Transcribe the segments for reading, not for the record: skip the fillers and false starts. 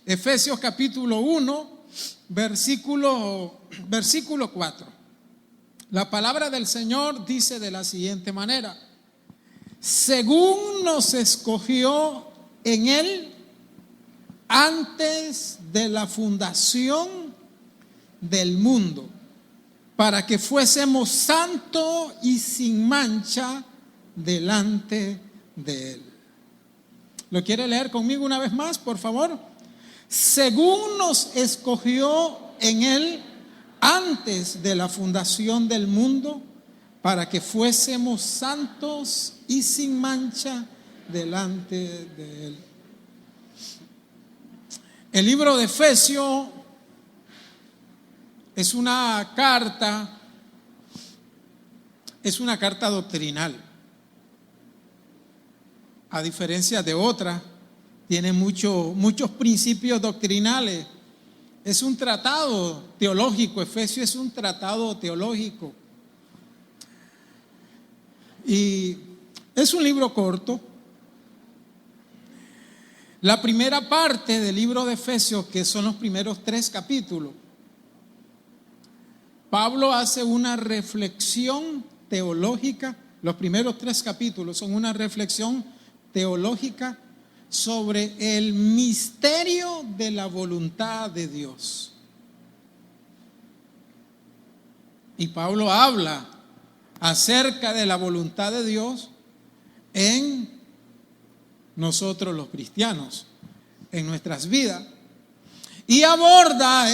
Efesios capítulo 1, versículo 4. La palabra del Señor dice de la siguiente manera: según nos escogió en Él antes de la fundación del mundo, para que fuésemos santos y sin mancha delante de Él. ¿Lo quiere leer conmigo una vez más, por favor? Según nos escogió en Él antes de la fundación del mundo, para que fuésemos santos y sin mancha delante de Él. El libro de Efesios es una carta doctrinal. A diferencia de otras, tiene muchos principios doctrinales. Es un tratado teológico. Efesios es un tratado teológico. Y es un libro corto. La primera parte del libro de Efesios, que son los primeros 3 capítulos, Pablo hace una reflexión teológica. Los primeros 3 capítulos son una reflexión teológica sobre el misterio de la voluntad de Dios. Y Pablo habla acerca de la voluntad de Dios en nosotros los cristianos, en nuestras vidas, y aborda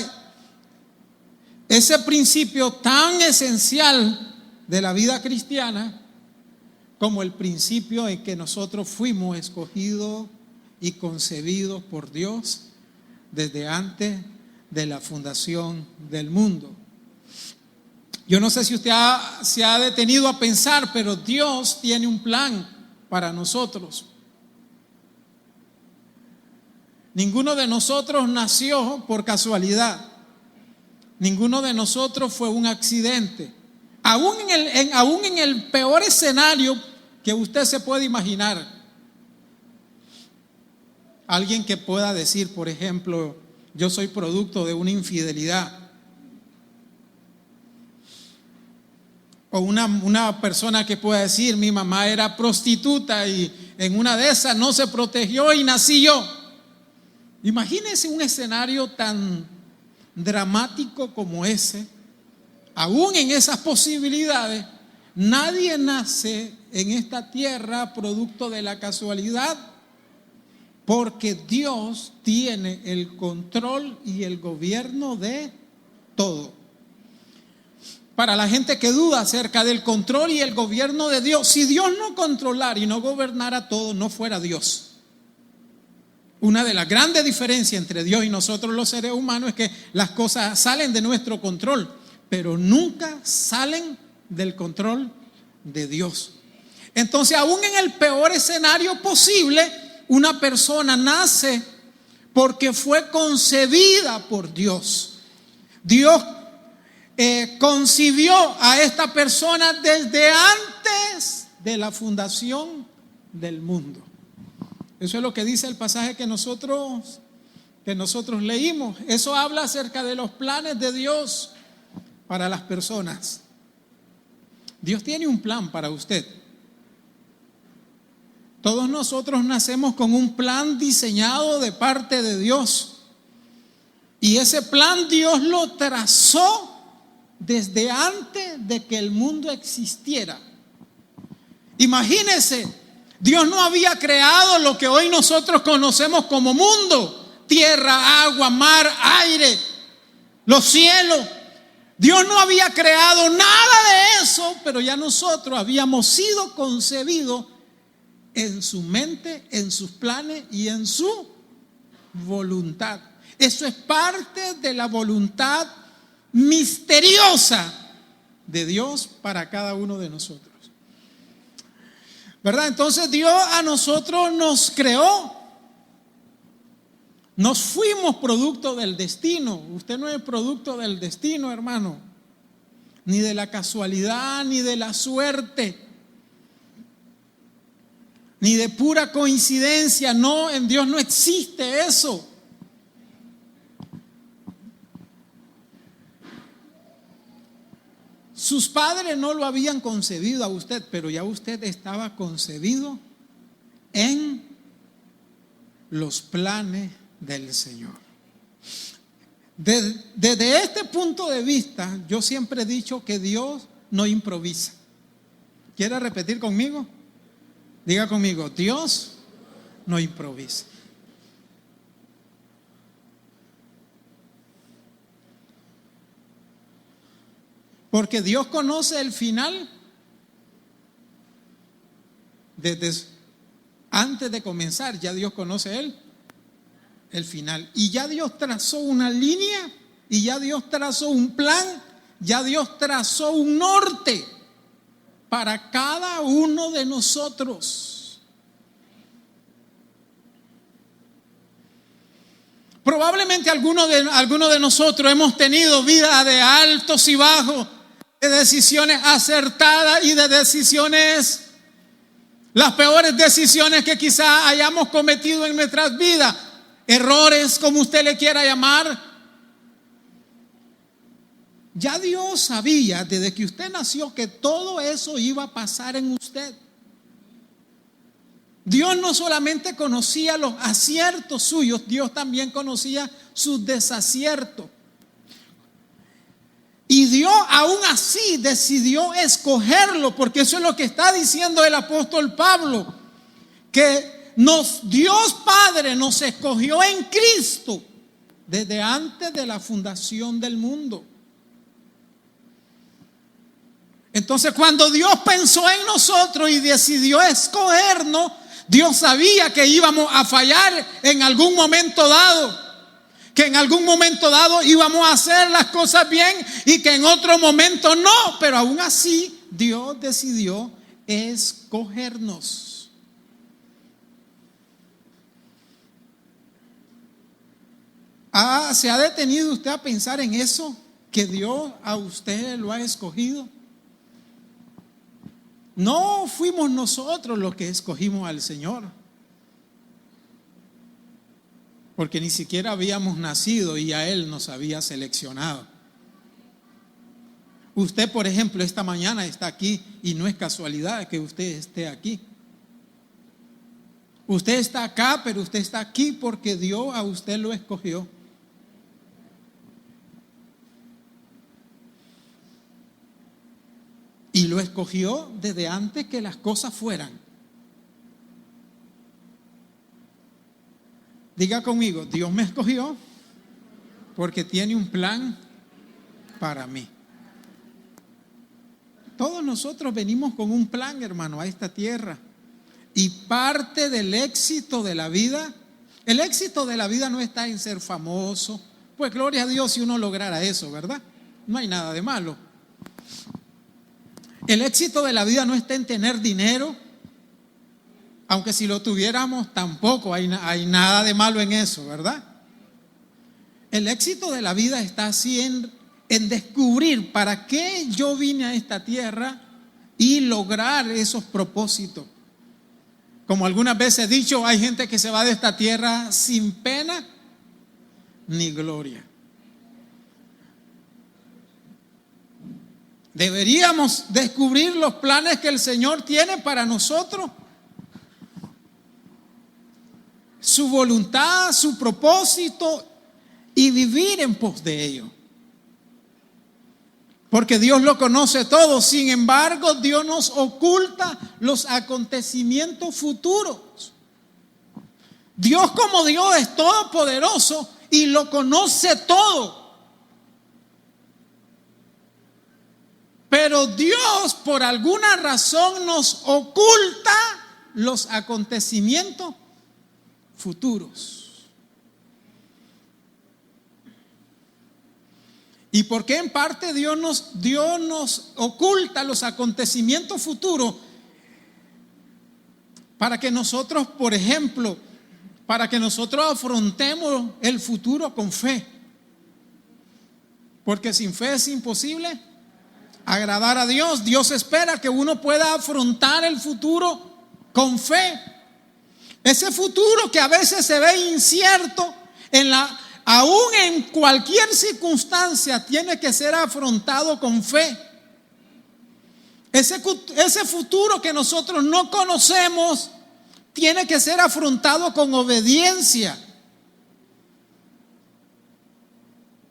ese principio tan esencial de la vida cristiana como el principio en que nosotros fuimos escogidos y concebidos por Dios desde antes de la fundación del mundo. Yo no sé si usted se ha detenido a pensar, pero Dios tiene un plan para nosotros. Ninguno de nosotros nació por casualidad. Ninguno de nosotros fue un accidente. Aún en el peor escenario que usted se puede imaginar. Alguien que pueda decir, por ejemplo, yo soy producto de una infidelidad. O una persona que pueda decir, mi mamá era prostituta y en una de esas no se protegió y nací yo. Imagínense un escenario tan dramático como ese. Aún en esas posibilidades, nadie nace en esta tierra producto de la casualidad, porque Dios tiene el control y el gobierno de todo. Para la gente que duda acerca del control y el gobierno de Dios, si Dios no controlara y no gobernara todo, no fuera Dios. Una de las grandes diferencias entre Dios y nosotros los seres humanos es que las cosas salen de nuestro control, pero nunca salen del control de Dios. Entonces, aún en el peor escenario posible, una persona nace porque fue concebida por Dios. Dios concibió a esta persona desde antes de la fundación del mundo. Eso es lo que dice el pasaje que nosotros leímos. Eso habla acerca de los planes de Dios para las personas. Dios tiene un plan para usted. Todos nosotros nacemos con un plan diseñado de parte de Dios. Y ese plan Dios lo trazó desde antes de que el mundo existiera. Imagínese, Dios no había creado lo que hoy nosotros conocemos como mundo: tierra, agua, mar, aire, los cielos. Dios no había creado nada de eso, pero ya nosotros habíamos sido concebidos en su mente, en sus planes y en su voluntad. Eso es parte de la voluntad misteriosa de Dios para cada uno de nosotros, ¿verdad? Entonces Dios a nosotros nos creó. Nos fuimos producto del destino. Usted no es producto del destino, hermano, ni de la casualidad, ni de la suerte, ni de pura coincidencia. No, en Dios no existe eso. sus padres no lo habían concebido a usted, pero ya usted estaba concebido en los planes del Señor. Desde este punto de vista, yo siempre he dicho que Dios no improvisa. ¿Quiere repetir conmigo? Diga conmigo, Dios no improvisa. Porque Dios conoce el final desde antes de comenzar. Ya Dios conoce el final. Y ya Dios trazó una línea, y ya Dios trazó un plan, ya Dios trazó un norte para cada uno de nosotros. Probablemente algunos de nosotros hemos tenido vida de altos y bajos, de decisiones acertadas y de decisiones, las peores decisiones que quizá hayamos cometido en nuestras vidas, errores, como usted le quiera llamar. Ya Dios sabía desde que usted nació que todo eso iba a pasar en usted. Dios no solamente conocía los aciertos suyos, Dios también conocía sus desaciertos. Y Dios aún así decidió escogerlo, porque eso es lo que está diciendo el apóstol Pablo, que Dios Padre nos escogió en Cristo desde antes de la fundación del mundo. Entonces, cuando Dios pensó en nosotros y decidió escogernos, Dios sabía que íbamos a fallar en algún momento dado, que en algún momento dado íbamos a hacer las cosas bien y que en otro momento no, pero aún así Dios decidió escogernos. ¿Se ha detenido usted a pensar en eso? Que Dios a usted lo ha escogido. No fuimos nosotros los que escogimos al Señor, porque ni siquiera habíamos nacido y a Él nos había seleccionado. Usted, por ejemplo, esta mañana está aquí y no es casualidad que usted esté aquí. Usted está acá, pero usted está aquí porque Dios a usted lo escogió. Y lo escogió desde antes que las cosas fueran. Diga conmigo, Dios me escogió porque tiene un plan para mí. Todos nosotros venimos con un plan, hermano, a esta tierra. Y parte del éxito de la vida, el éxito de la vida no está en ser famoso. Pues gloria a Dios si uno lograra eso, ¿verdad? No hay nada de malo. El éxito de la vida no está en tener dinero, aunque si lo tuviéramos tampoco hay nada de malo en eso, ¿verdad? El éxito de la vida está así en descubrir para qué yo vine a esta tierra y lograr esos propósitos. Como algunas veces he dicho, hay gente que se va de esta tierra sin pena ni gloria. Deberíamos descubrir los planes que el Señor tiene para nosotros, su voluntad, su propósito, y vivir en pos de ello. Porque Dios lo conoce todo. Sin embargo, Dios nos oculta los acontecimientos futuros. Dios, como Dios, es todopoderoso y lo conoce todo. Pero Dios, por alguna razón, nos oculta los acontecimientos futuros. ¿Y por qué en parte Dios nos oculta los acontecimientos futuros? Para que nosotros, por ejemplo, para que nosotros afrontemos el futuro con fe. Porque sin fe es imposible agradar a Dios. Dios espera que uno pueda afrontar el futuro con fe. Ese futuro que a veces se ve incierto, aún en cualquier circunstancia, tiene que ser afrontado con fe. Ese futuro que nosotros no conocemos tiene que ser afrontado con obediencia.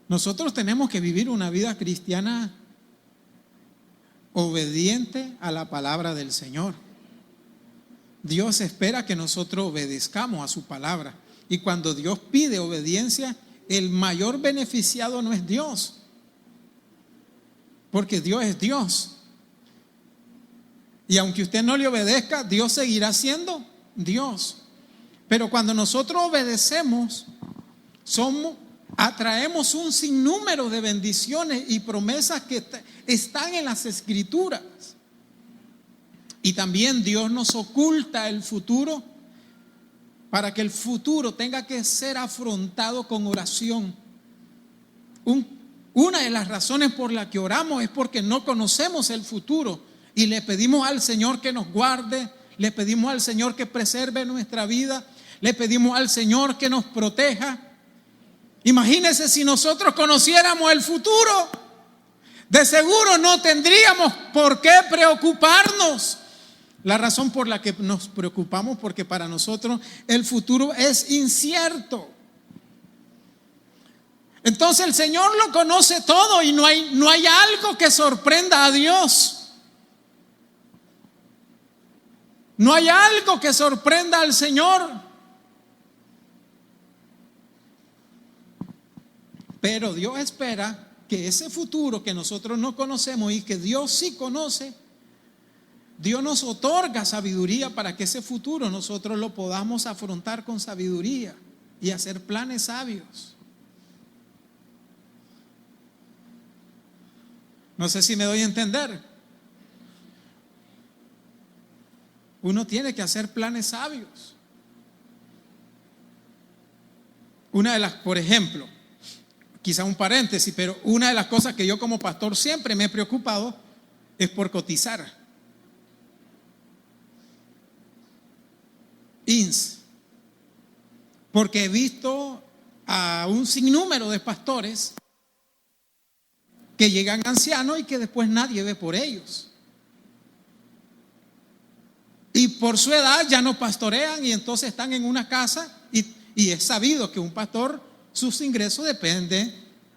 Nosotros tenemos que vivir una vida cristiana obediente a la palabra del Señor. Dios espera que nosotros obedezcamos a su palabra. Y cuando Dios pide obediencia, el mayor beneficiado no es Dios, porque Dios es Dios. Y aunque usted no le obedezca, Dios seguirá siendo Dios. Pero cuando nosotros obedecemos, atraemos un sinnúmero de bendiciones y promesas que están en las Escrituras. Y también Dios nos oculta el futuro para que el futuro tenga que ser afrontado con oración. Una de las razones por las que oramos es porque no conocemos el futuro y le pedimos al Señor que nos guarde, le pedimos al Señor que preserve nuestra vida, le pedimos al Señor que nos proteja. Imagínense si nosotros conociéramos el futuro, de seguro no tendríamos por qué preocuparnos. La razón por la que nos preocupamos porque para nosotros el futuro es incierto. Entonces el Señor lo conoce todo y no hay algo que sorprenda a Dios. No hay algo que sorprenda al Señor. Pero Dios espera que ese futuro que nosotros no conocemos y que Dios sí conoce, Dios nos otorga sabiduría para que ese futuro nosotros lo podamos afrontar con sabiduría y hacer planes sabios. No sé si me doy a entender. Uno tiene que hacer planes sabios. Una de las, por ejemplo, quizá un paréntesis, pero una de las cosas que yo como pastor siempre me he preocupado es por cotizar. Porque he visto a un sinnúmero de pastores que llegan ancianos y que después nadie ve por ellos. Y por su edad ya no pastorean y entonces están en una casa y es sabido que un pastor, sus ingresos dependen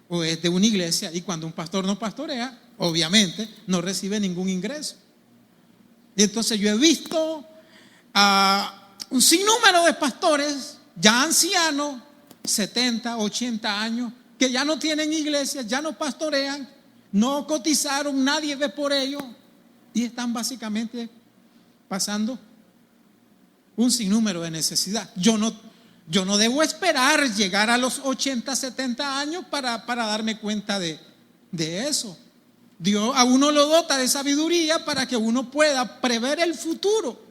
o es de una iglesia, y cuando un pastor no pastorea, obviamente no recibe ningún ingreso. Y entonces yo he visto a un sinnúmero de pastores ya ancianos, 70, 80 años, que ya no tienen iglesia, ya no pastorean, no cotizaron, nadie ve por ellos y están básicamente pasando un sinnúmero de necesidad. Yo no debo esperar llegar a los 80, 70 años para darme cuenta de eso. Dios a uno lo dota de sabiduría para que uno pueda prever el futuro.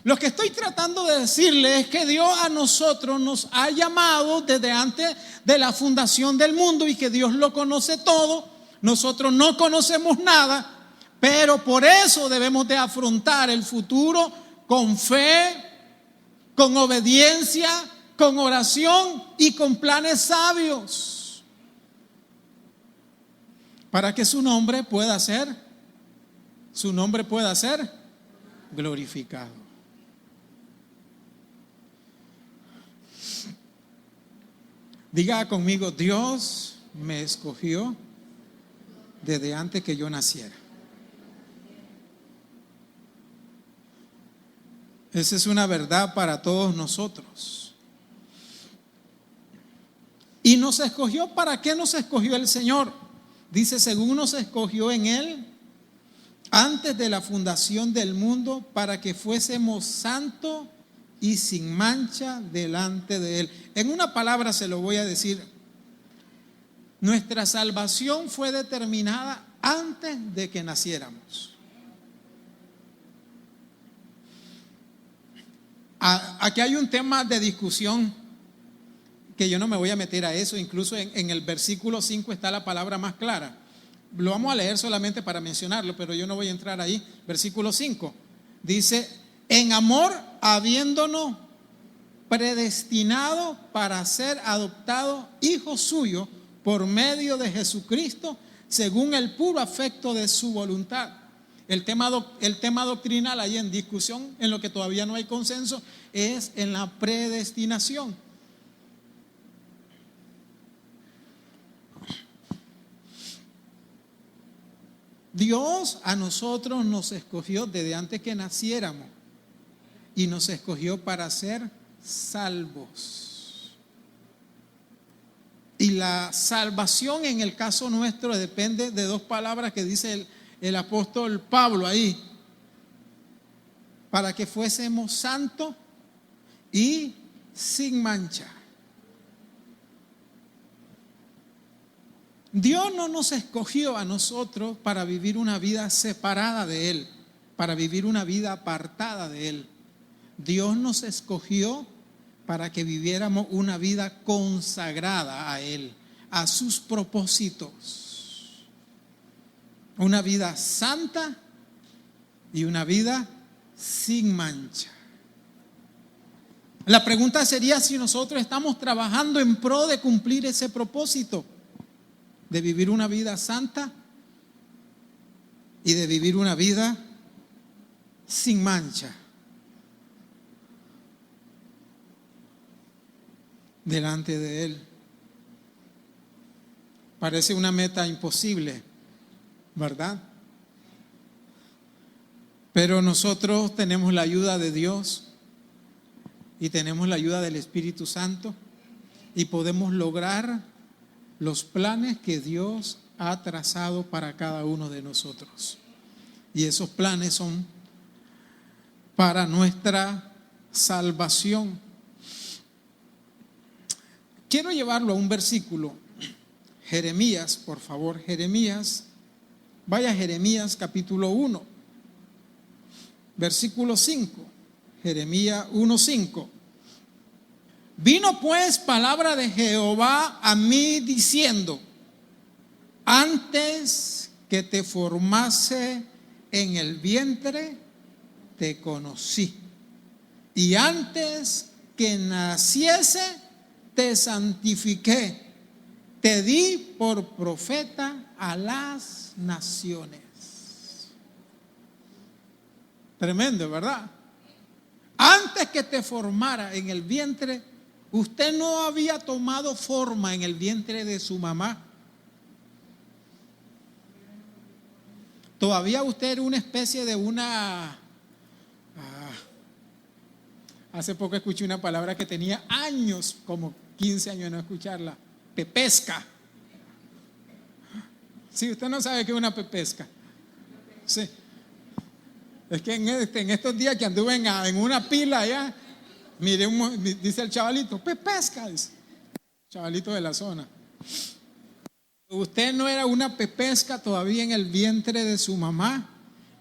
Lo que estoy tratando de decirle es que Dios a nosotros nos ha llamado desde antes de la fundación del mundo y que Dios lo conoce todo. Nosotros no conocemos nada, pero por eso debemos de afrontar el futuro con fe, con obediencia, con oración y con planes sabios, para que su nombre pueda ser glorificado. Diga conmigo: Dios me escogió desde antes que yo naciera. Esa es una verdad para todos nosotros. Y nos escogió. ¿Para qué nos escogió el Señor? Dice: según nos escogió en Él antes de la fundación del mundo, para que fuésemos santos y sin mancha delante de Él. En una palabra se lo voy a decir: nuestra salvación fue determinada antes de que naciéramos. Aquí hay un tema de discusión que yo no me voy a meter a eso. Incluso en el versículo 5 está la palabra más clara. Lo vamos a leer solamente para mencionarlo, pero yo no voy a entrar ahí. Versículo 5 dice: en amor, habiéndonos predestinado para ser adoptados hijos suyos por medio de Jesucristo, según el puro afecto de su voluntad. El tema doctrinal ahí en discusión, en lo que todavía no hay consenso, es en la predestinación. Dios a nosotros nos escogió desde antes que naciéramos y nos escogió para ser salvos. Y la salvación en el caso nuestro depende de dos palabras que dice el apóstol Pablo ahí: para que fuésemos santos y sin mancha. Dios no nos escogió a nosotros para vivir una vida separada de Él, para vivir una vida apartada de Él. Dios nos escogió para que viviéramos una vida consagrada a Él, a sus propósitos. Una vida santa y una vida sin mancha. La pregunta sería si nosotros estamos trabajando en pro de cumplir ese propósito, de vivir una vida santa y de vivir una vida sin mancha delante de Él. Parece una meta imposible, ¿verdad? Pero nosotros tenemos la ayuda de Dios y tenemos la ayuda del Espíritu Santo y podemos lograr los planes que Dios ha trazado para cada uno de nosotros. Y esos planes son para nuestra salvación. Quiero llevarlo a un versículo. Jeremías, por favor, Jeremías. Vaya a Jeremías capítulo 1, versículo 5. Jeremías 1:5. Vino pues palabra de Jehová a mí diciendo: antes que te formase en el vientre, te conocí. Y antes que naciese, te santifiqué. Te di por profeta a las naciones. Tremendo, ¿verdad? Antes que te formara en el vientre, usted no había tomado forma en el vientre de su mamá. Todavía usted era una especie de una... hace poco escuché una palabra que tenía años, como 15 años de no escucharla. Pepesca. Sí, usted no sabe qué es una pepesca. Sí. Es que en estos días que anduve en una pila allá, mire, dice el chavalito, pepesca, dice, chavalito de la zona. Usted no era una pepesca todavía en el vientre de su mamá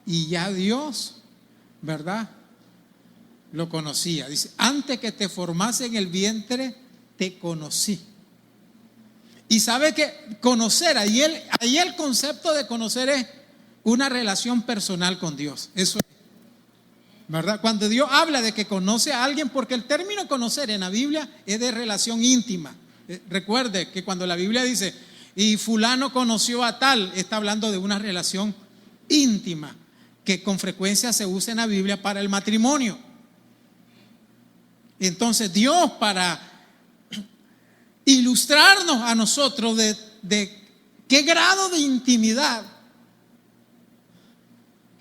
y ya Dios, ¿verdad?, lo conocía. Dice, antes que te formase en el vientre, te conocí. Y sabe que conocer, ahí el concepto de conocer es una relación personal con Dios. Eso es, ¿verdad? Cuando Dios habla de que conoce a alguien, porque el término conocer en la Biblia es de relación íntima. Recuerde que cuando la Biblia dice, y fulano conoció a tal, está hablando de una relación íntima, que con frecuencia se usa en la Biblia para el matrimonio. Entonces Dios, para ilustrarnos a nosotros de qué grado de intimidad,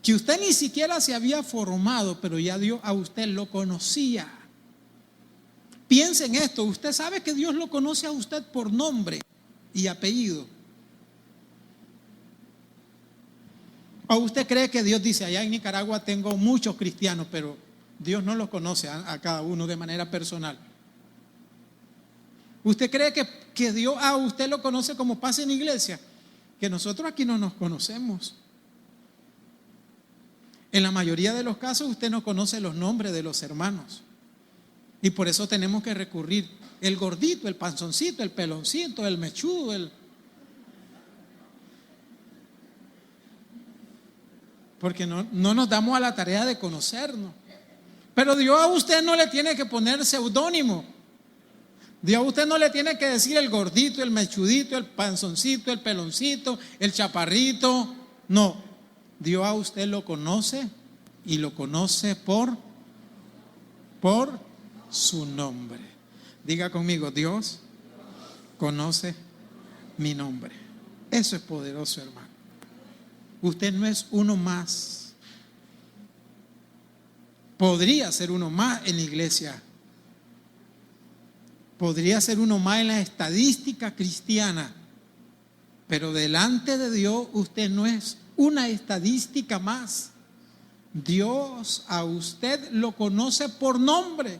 que usted ni siquiera se había formado, pero ya Dios a usted lo conocía. Piense en esto, usted sabe que Dios lo conoce a usted por nombre y apellido. ¿O usted cree que Dios dice, allá en Nicaragua tengo muchos cristianos, pero Dios no los conoce a cada uno de manera personal? ¿Usted cree que Dios a usted lo conoce como pasa en la iglesia? Que nosotros aquí no nos conocemos. En la mayoría de los casos usted no conoce los nombres de los hermanos. Y por eso tenemos que recurrir el gordito, el panzoncito, el peloncito, el mechudo, porque no nos damos a la tarea de conocernos. Pero Dios a usted no le tiene que poner seudónimo. Dios a usted no le tiene que decir el gordito, el mechudito, el panzoncito, el peloncito, el chaparrito. No, Dios a usted lo conoce y lo conoce por su nombre. Diga conmigo, Dios conoce mi nombre. Eso es poderoso, hermano. Usted no es uno más. Podría ser uno más en la iglesia. Podría ser uno más en la estadística cristiana. Pero delante de Dios usted no es una estadística más. Dios a usted lo conoce por nombre.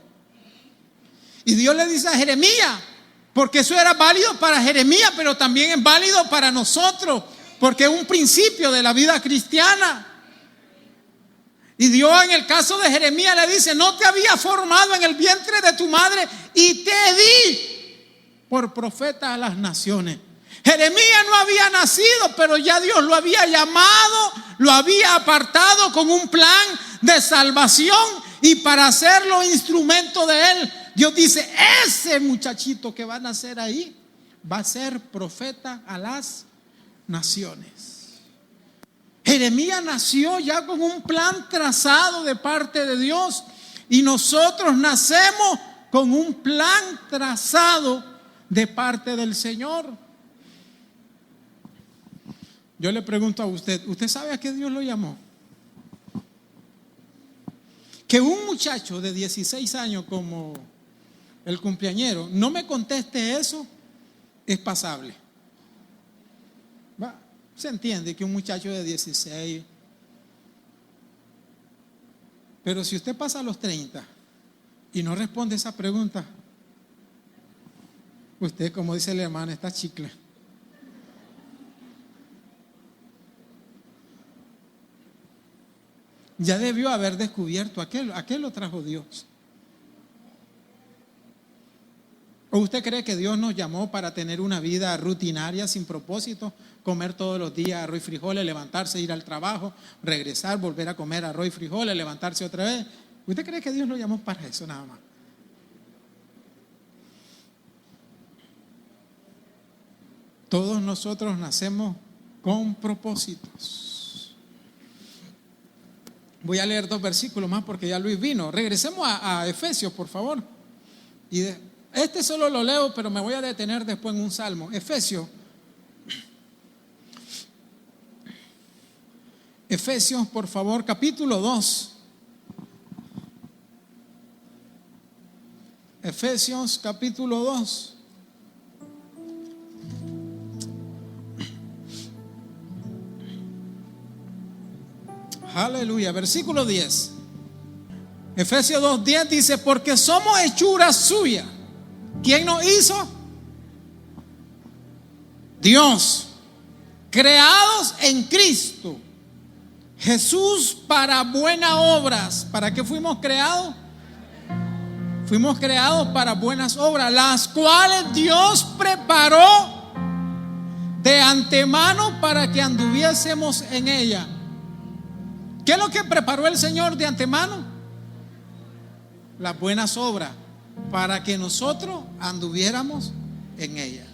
Y Dios le dice a Jeremías, porque eso era válido para Jeremías, pero también es válido para nosotros, porque es un principio de la vida cristiana. Y Dios en el caso de Jeremías le dice: no te había formado en el vientre de tu madre y te di por profeta a las naciones. Jeremías no había nacido, pero ya Dios lo había llamado, lo había apartado con un plan de salvación, y para hacerlo instrumento de él, Dios dice: ese muchachito que va a nacer ahí va a ser profeta a las naciones. Jeremías nació ya con un plan trazado de parte de Dios, y nosotros nacemos con un plan trazado de parte del Señor. Yo le pregunto a usted, ¿usted sabe a qué Dios lo llamó? Que un muchacho de 16 años como el cumpleañero no me conteste eso es pasable. Se entiende que un muchacho de 16, pero si usted pasa a los 30 y no responde esa pregunta, usted, como dice el hermano, está chicle. Ya debió haber descubierto a qué lo trajo Dios. ¿O usted cree que Dios nos llamó para tener una vida rutinaria sin propósito? Comer todos los días arroz y frijoles, levantarse, ir al trabajo, regresar, volver a comer arroz y frijoles, levantarse otra vez. ¿Usted cree que Dios lo llamó para eso nada más? Todos nosotros nacemos con propósitos. Voy a leer 2 versículos más porque ya Luis vino. Regresemos a Efesios, por favor. Y este solo lo leo, pero me voy a detener después en un salmo. Efesios, por favor, capítulo 2. Efesios, capítulo 2. Aleluya, versículo 10. Efesios 2:10 dice: porque somos hechura suya. ¿Quién nos hizo? Dios. Creados en Cristo Jesús para buenas obras. ¿Para qué fuimos creados? Fuimos creados para buenas obras, las cuales Dios preparó de antemano para que anduviésemos en ella. ¿Qué es lo que preparó el Señor de antemano? Las buenas obras, para que nosotros anduviéramos en ella.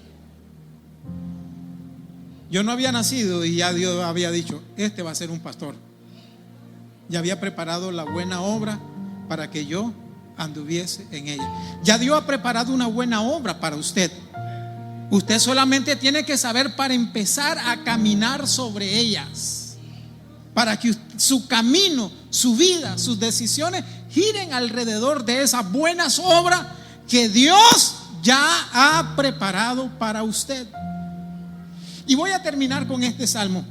Yo no había nacido y ya Dios había dicho: este va a ser un pastor. Ya había preparado la buena obra para que yo anduviese en ella. Ya Dios ha preparado una buena obra para usted. Usted solamente tiene que saber para empezar a caminar sobre ellas, para que su camino, su vida, sus decisiones giren alrededor de esas buenas obras que Dios ya ha preparado para usted. Y voy a terminar con este salmo,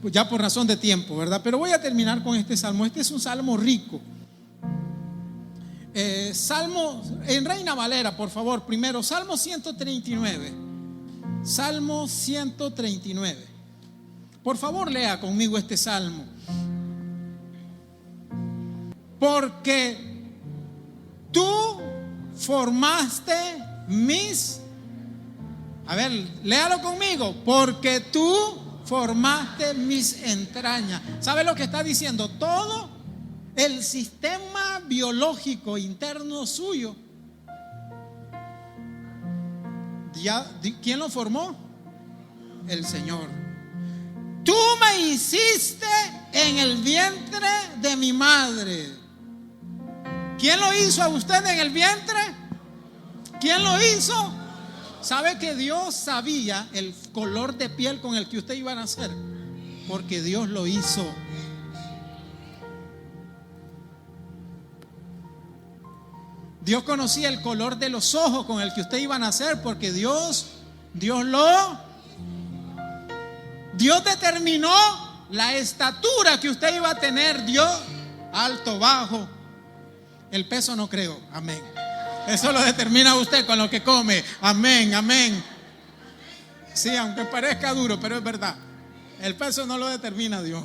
pues ya por razón de tiempo, ¿verdad? Pero voy a terminar con este salmo. Este es un salmo rico. Salmo en Reina Valera, por favor. Primero, Salmo 139. Salmo 139. Por favor, lea conmigo este salmo. Porque tú formaste mis... A ver, léalo conmigo. Porque tú formaste mis entrañas. ¿Sabe lo que está diciendo? Todo el sistema biológico interno suyo ¿Quién lo formó? El Señor. Tú me hiciste en el vientre de mi madre. ¿Quién lo hizo a usted en el vientre? ¿Quién lo hizo? ¿Sabe que Dios sabía el color de piel con el que usted iba a nacer? Porque Dios lo hizo. Dios conocía el color de los ojos con el que usted iba a nacer, porque Dios determinó la estatura que usted iba a tener. Dios, alto, bajo. El peso no creo, amén. Eso lo determina usted con lo que come, amén, amén. Sí, aunque parezca duro, pero es verdad. El peso no lo determina Dios.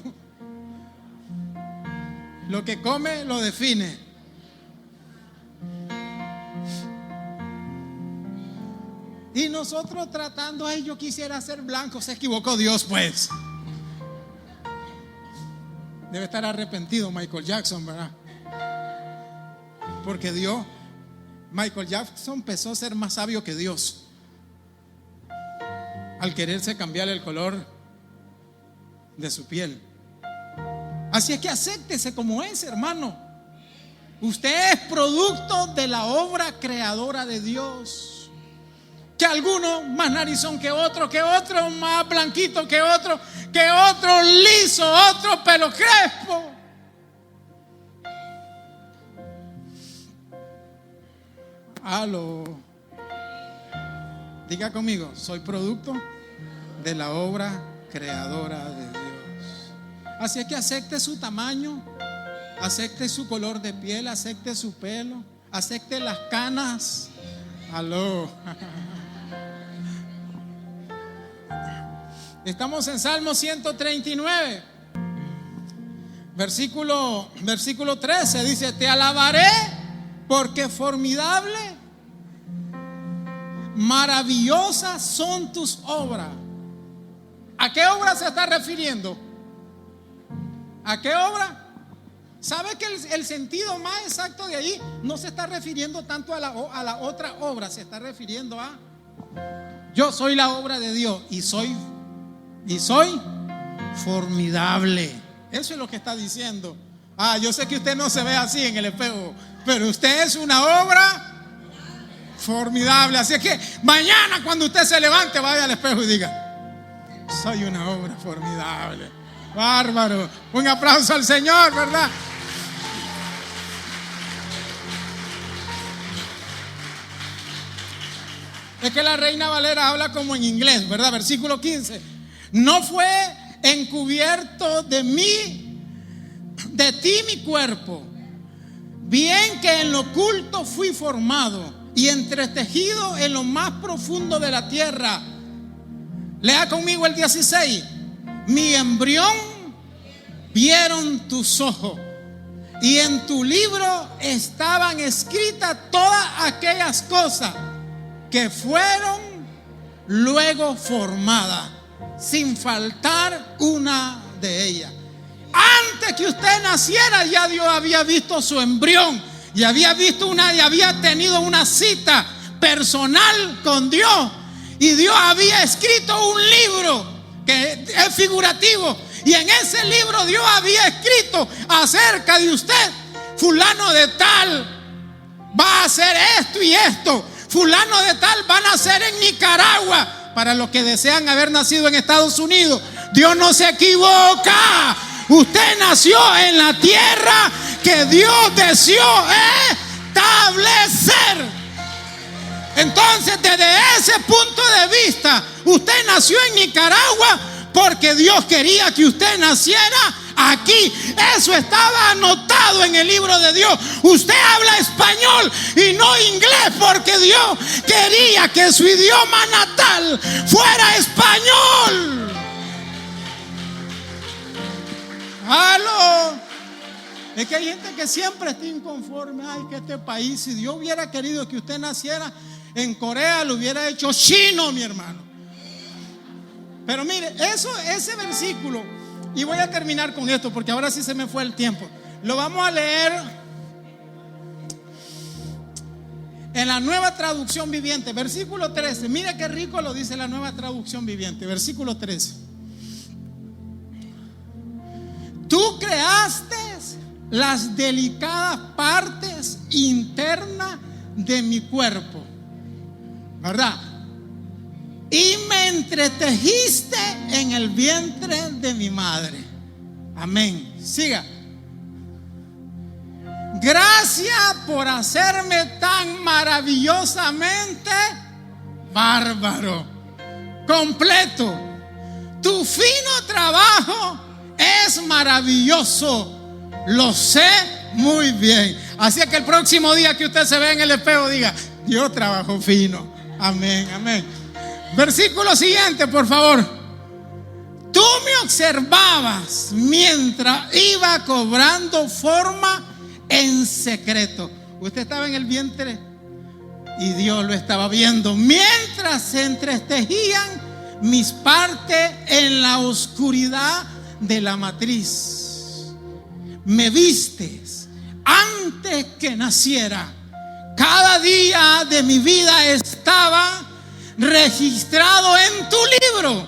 Lo que come lo define. Y nosotros tratando, ay, yo quisiera ser blanco. Se equivocó Dios, pues. Debe estar arrepentido Michael Jackson, ¿verdad? Porque Michael Jackson empezó a ser más sabio que Dios al quererse cambiar el color de su piel. Así es que acéptese como es, hermano. Usted es producto de la obra creadora de Dios. Que alguno más narizón que otro más blanquito que otro liso, otro pelo crespo. Aló. Diga conmigo, soy producto de la obra creadora de Dios. Así es que acepte su tamaño, acepte su color de piel, acepte su pelo, acepte las canas. Aló. Estamos en Salmo 139, versículo 13. Dice: te alabaré porque formidable, maravillosas son tus obras. ¿A qué obra se está refiriendo? ¿A qué obra? ¿Sabe que el sentido más exacto de ahí no se está refiriendo tanto a la otra obra? Se está refiriendo a: yo soy la obra de Dios y soy formidable. Eso es lo que está diciendo. Yo sé que usted no se ve así en el espejo, pero usted es una obra formidable. Así es que mañana cuando usted se levante, vaya al espejo y diga: soy una obra formidable. Bárbaro. Un aplauso al Señor, ¿verdad? Es que la Reina Valera habla como en inglés, ¿verdad? Versículo 15. No fue encubierto de ti mi cuerpo, bien que en lo oculto fui formado y entretejido en lo más profundo de la tierra. Lea conmigo el 16. Mi embrión vieron tus ojos, y en tu libro estaban escritas todas aquellas cosas que fueron luego formadas, sin faltar una de ellas. Antes que usted naciera, ya Dios había visto su embrión y había tenido una cita personal con Dios, y Dios había escrito un libro que es figurativo, y en ese libro Dios había escrito acerca de usted: fulano de tal va a hacer esto y esto, fulano de tal va a nacer en Nicaragua. Para los que desean haber nacido en Estados Unidos, Dios no se equivoca. Usted nació en la tierra que Dios deseó establecer. Entonces, desde ese punto de vista, usted nació en Nicaragua porque Dios quería que usted naciera aquí. Eso estaba anotado en el libro de Dios. Usted habla español y no inglés porque Dios quería que su idioma natal fuera español. ¡Aló! Es que hay gente que siempre está inconforme. Ay, que este país, si Dios hubiera querido que usted naciera en Corea, lo hubiera hecho chino, mi hermano. Pero mire, ese versículo, y voy a terminar con esto porque ahora sí se me fue el tiempo. Lo vamos a leer En la Nueva Traducción Viviente, versículo 13. Mire qué rico lo dice la Nueva Traducción Viviente, versículo 13. Tú creaste las delicadas partes internas de mi cuerpo, ¿verdad? Y me entretejiste en el vientre de mi madre. Amén. Siga. Gracias por hacerme tan maravillosamente bárbaro, completo. Tu fino trabajo es maravilloso. Lo sé muy bien. Así que el próximo día que usted se vea en el espejo, diga: yo trabajo fino. Amén, amén. Versículo siguiente, por favor. Tú me observabas mientras iba cobrando forma en secreto. Usted estaba en el vientre y Dios lo estaba viendo mientras se entretejían mis partes en la oscuridad de la matriz. Me vistes antes que naciera. Cada día de mi vida estaba registrado en tu libro.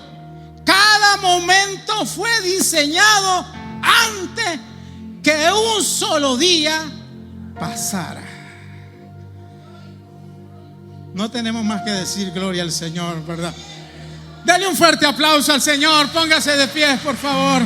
Cada momento fue diseñado antes que un solo día pasara. No tenemos más que decir gloria al Señor, ¿verdad? Dale un fuerte aplauso al Señor. Póngase de pie, por favor.